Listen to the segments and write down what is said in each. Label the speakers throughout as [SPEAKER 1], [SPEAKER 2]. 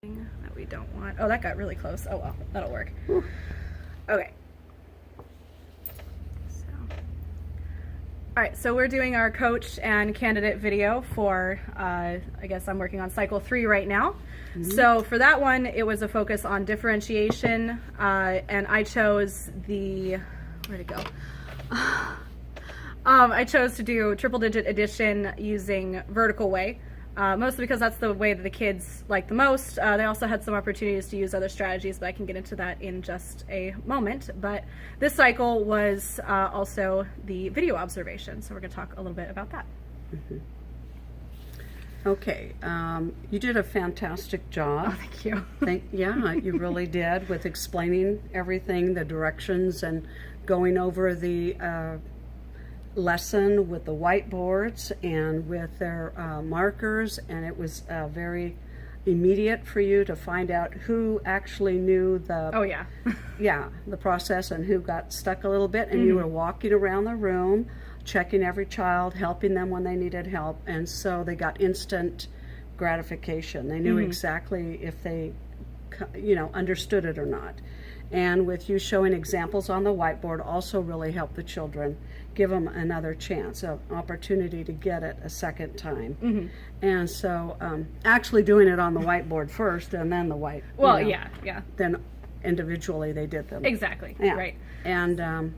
[SPEAKER 1] that we don't want. Oh, that got really close. Oh well, that'll work.
[SPEAKER 2] Whew.
[SPEAKER 1] Okay. So, all right, so we're doing our coach and candidate video for, I guess I'm working on cycle 3 right now. So for that one, it was a focus on differentiation, and I chose the, where'd it go? I chose to do triple digit addition using vertical way. Mostly because that's the way that the kids like the most. They also had some opportunities to use other strategies, but I can get into that in just a moment. But this cycle was also the video observation, so we're going to talk a little bit about that.
[SPEAKER 2] Mm-hmm. Okay, you did a fantastic job.
[SPEAKER 1] Oh, thank you.
[SPEAKER 2] Yeah, you really did, with explaining everything, the directions, and going over the lesson with the whiteboards and with their markers, and it was very immediate for you to find out who actually knew the the process and who got stuck a little bit, and you were walking around the room checking every child, helping them when they needed help, and so they got instant gratification. They knew exactly if they understood it or not. And with you showing examples on the whiteboard also really helped the children, give them another chance, an opportunity to get it a second time. And so actually doing it on the whiteboard first and then the then individually they did them.
[SPEAKER 1] Exactly, right.
[SPEAKER 2] And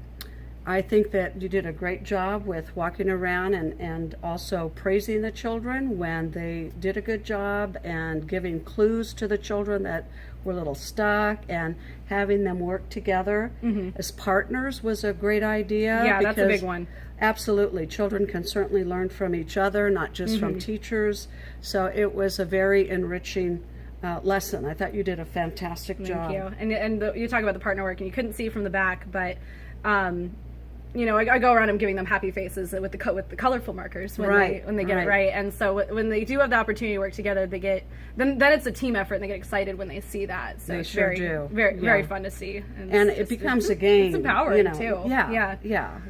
[SPEAKER 2] I think that you did a great job with walking around and also praising the children when they did a good job, and giving clues to the children that were a little stuck, and having them work together as partners was a great idea.
[SPEAKER 1] Yeah, that's a big one.
[SPEAKER 2] Absolutely. Children can certainly learn from each other, not just from teachers. So it was a very enriching lesson. I thought you did a fantastic job.
[SPEAKER 1] Thank you. And you talk about the partner work, and you couldn't see from the back, but I go around and giving them happy faces with the colorful markers when they get it right. And so when they do have the opportunity to work together, they get then it's a team effort, and they get excited when they see that. So
[SPEAKER 2] they
[SPEAKER 1] it's
[SPEAKER 2] sure
[SPEAKER 1] very fun to see.
[SPEAKER 2] And it becomes a game.
[SPEAKER 1] It's empowering too.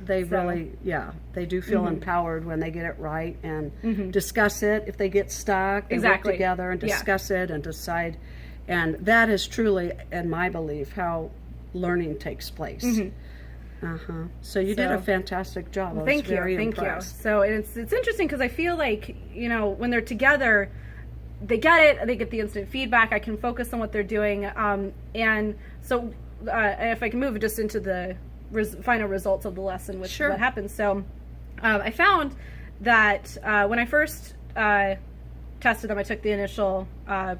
[SPEAKER 2] They really they do feel empowered when they get it right, and discuss it if they get stuck. They work together and discuss it and decide. And that is truly, in my belief, how learning takes place. So you did a fantastic job. I was very impressed.
[SPEAKER 1] So it's interesting because I feel like, when they're together, they get it, they get the instant feedback, I can focus on what they're doing, and so if I can move just into the final results of the lesson with what happens. So I found that when I first tested them, I took the initial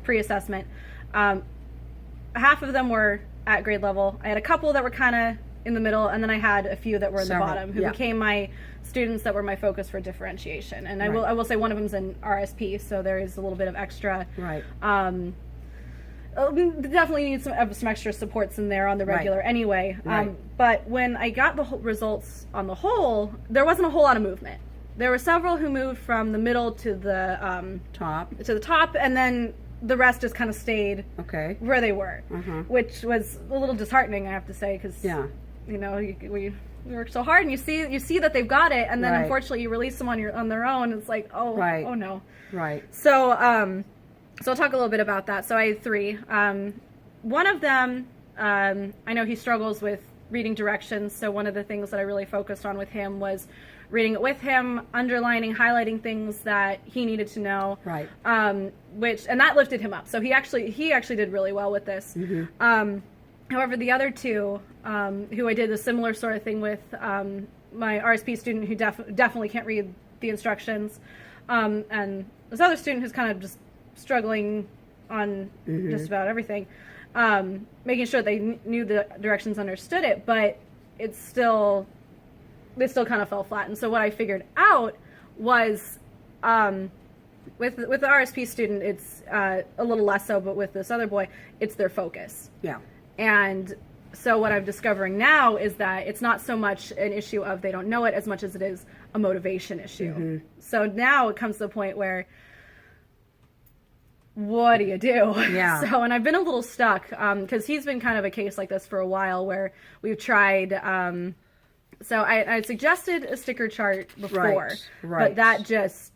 [SPEAKER 1] pre-assessment, half of them were at grade level. I had a couple that were kind of in the middle, and then I had a few that were in the bottom, who became my students that were my focus for differentiation. And I will say one of them's in RSP, so there is a little bit of extra. Definitely need some extra supports in there on the regular anyway. But when I got the results on the whole, there wasn't a whole lot of movement. There were several who moved from the middle to the top, and then the rest just kind of stayed where they were, which was a little disheartening, I have to say, because we work so hard, and you see that they've got it, and then unfortunately you release them on their own. It's like, oh no. So so I'll talk a little bit about that. So I had 3. One of them, I know he struggles with reading directions, so one of the things that I really focused on with him was reading it with him, underlining, highlighting things that he needed to know, and that lifted him up. So he actually did really well with this. However, the other 2, who I did a similar sort of thing with, my RSP student who definitely can't read the instructions, and this other student who's kind of just struggling on just about everything, making sure they knew the directions, understood it, but they still kind of fell flat. And so what I figured out was, with the RSP student, it's a little less so, but with this other boy, it's their focus. And so what I'm discovering now is that it's not so much an issue of they don't know it as much as it is a motivation issue. So now it comes to the point where, what do you do? So, and I've been a little stuck, because he's been kind of a case like this for a while, where we've tried, so I suggested a sticker chart before, but that just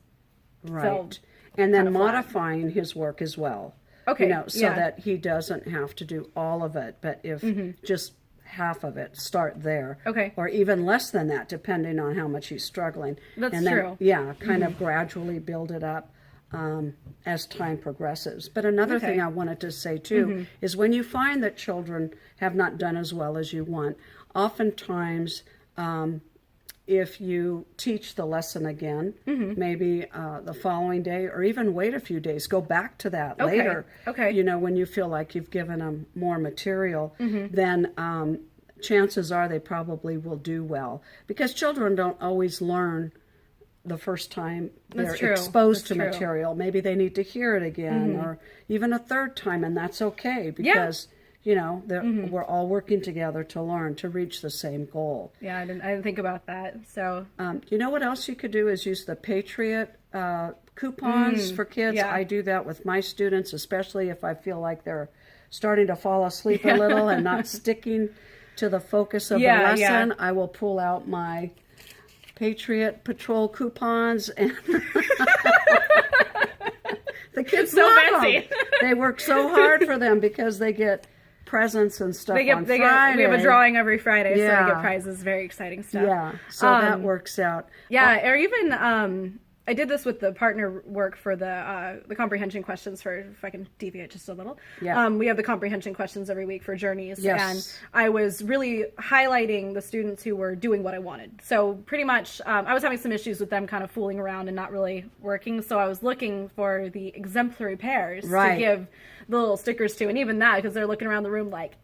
[SPEAKER 1] felt
[SPEAKER 2] and then modifying his work as well.
[SPEAKER 1] Okay.
[SPEAKER 2] So that he doesn't have to do all of it. But if just half of it, start there.
[SPEAKER 1] Okay.
[SPEAKER 2] Or even less than that, depending on how much he's struggling.
[SPEAKER 1] That's
[SPEAKER 2] and then,
[SPEAKER 1] true.
[SPEAKER 2] Yeah, kind of gradually build it up as time progresses. But another thing I wanted to say too is when you find that children have not done as well as you want, oftentimes if you teach the lesson again, maybe the following day, or even wait a few days, go back to that later.
[SPEAKER 1] Okay.
[SPEAKER 2] When you feel like you've given them more material, then chances are they probably will do well. Because children don't always learn the first time they're exposed to material. Maybe they need to hear it again, or even a third time, and that's okay, because we're all working together to learn, to reach the same goal.
[SPEAKER 1] Yeah, I didn't think about that. So
[SPEAKER 2] you know what else you could do is use the Patriot coupons for kids.
[SPEAKER 1] Yeah.
[SPEAKER 2] I do that with my students, especially if I feel like they're starting to fall asleep a little and not sticking to the focus of the lesson. I will pull out my Patriot Patrol coupons, and the kids love them. They work so hard for them because they get presents and stuff on Friday.
[SPEAKER 1] We have a drawing every Friday, so they get prizes. Very exciting stuff.
[SPEAKER 2] Yeah, so that works out.
[SPEAKER 1] Yeah, or even I did this with the partner work for the comprehension questions. For, if I can deviate just a little, we have the comprehension questions every week for journeys, and I was really highlighting the students who were doing what I wanted. So pretty much, I was having some issues with them kind of fooling around and not really working. So I was looking for the exemplary pairs to give the little stickers to, and even that, because they're looking around the room like,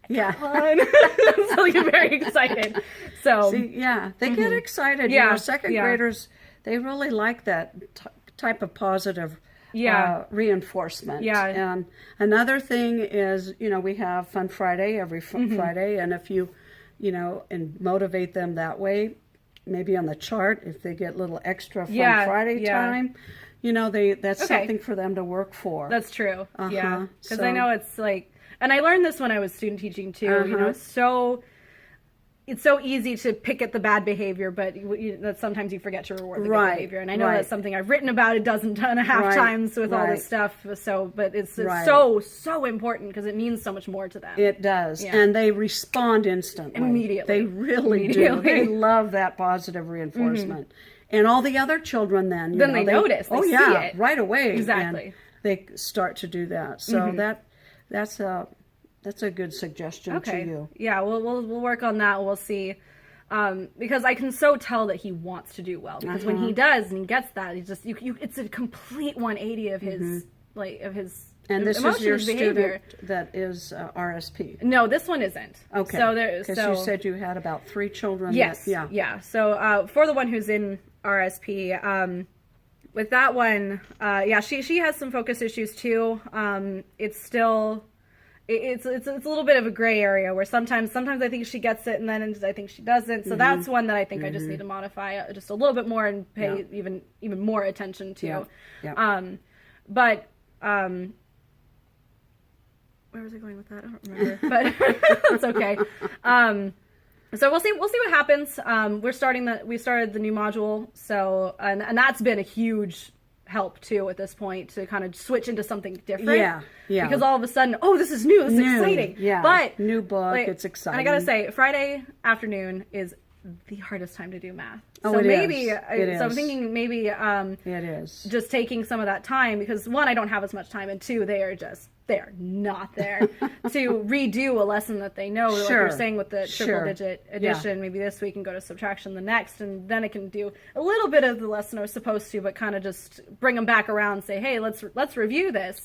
[SPEAKER 1] so you're very excited. So
[SPEAKER 2] they get excited. Second graders, they really like that type of positive reinforcement. And another thing is, we have Fun Friday every Friday, and if you and motivate them that way, maybe on the chart, if they get a little extra Fun Friday time, that's something for them to work for.
[SPEAKER 1] That's true. Yeah, because I know it's like, and I learned this when I was student teaching too. It's so easy to pick at the bad behavior, but that sometimes you forget to reward the good behavior. And I know that's something I've written about a dozen and a half times with all this stuff. So, but it's so important because it means so much more to them.
[SPEAKER 2] It does, and they respond instantly,
[SPEAKER 1] immediately.
[SPEAKER 2] They really do. They love that positive reinforcement, and all the other children then
[SPEAKER 1] they notice. They see it
[SPEAKER 2] right away.
[SPEAKER 1] Exactly.
[SPEAKER 2] And they start to do that. So that's a good suggestion to you.
[SPEAKER 1] Yeah, we'll work on that. We'll see, because I can so tell that he wants to do well. Because when he does and he gets that, he just it's a complete 180 of his
[SPEAKER 2] And this
[SPEAKER 1] emotions,
[SPEAKER 2] is your
[SPEAKER 1] behavior.
[SPEAKER 2] Student that is RSP.
[SPEAKER 1] No, this one isn't.
[SPEAKER 2] Okay. Because you said you had about 3 children.
[SPEAKER 1] Yes. So for the one who's in RSP. With that one, she has some focus issues too. It's still. It's a little bit of a gray area where sometimes I think she gets it and then I think she doesn't. So that's one that I think I just need to modify just a little bit more and pay even more attention to. But where was I going with that? I don't remember, but it's okay. So we'll see what happens. We started the new module, so and that's been a huge help too at this point to kind of switch into something different. Because all of a sudden, this is new, this is exciting. But
[SPEAKER 2] new book, it's exciting.
[SPEAKER 1] And I gotta say, Friday afternoon is the hardest time to do math. So
[SPEAKER 2] it
[SPEAKER 1] maybe
[SPEAKER 2] is.
[SPEAKER 1] So I'm thinking maybe
[SPEAKER 2] it is
[SPEAKER 1] just taking some of that time, because one, I don't have as much time, and two, they are not there to redo a lesson that they know. Like you're saying with the triple digit addition, maybe this week and go to subtraction the next, and then I can do a little bit of the lesson I was supposed to, but kind of just bring them back around and say, hey, let's review this.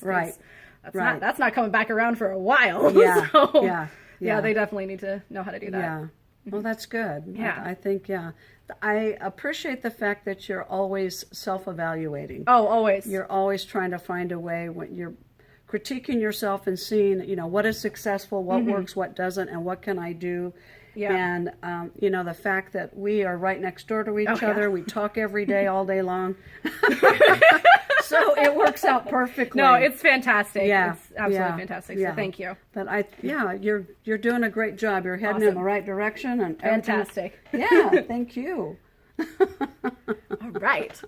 [SPEAKER 1] That's not coming back around for a while. Yeah, they definitely need to know how to do that.
[SPEAKER 2] Yeah. Well, that's good. Yeah. I think, I appreciate the fact that you're always self-evaluating.
[SPEAKER 1] Oh, always.
[SPEAKER 2] You're always trying to find a way when you're critiquing yourself and seeing, what is successful, what works, what doesn't, and what can I do. Yeah. And, the fact that we are right next door to each other, we talk every day, all day long. So it works out perfectly.
[SPEAKER 1] No, it's fantastic. Yeah. It's absolutely fantastic. So thank you.
[SPEAKER 2] But you're doing a great job. You're heading in the right direction. And
[SPEAKER 1] fantastic.
[SPEAKER 2] Yeah, thank you.
[SPEAKER 1] All right.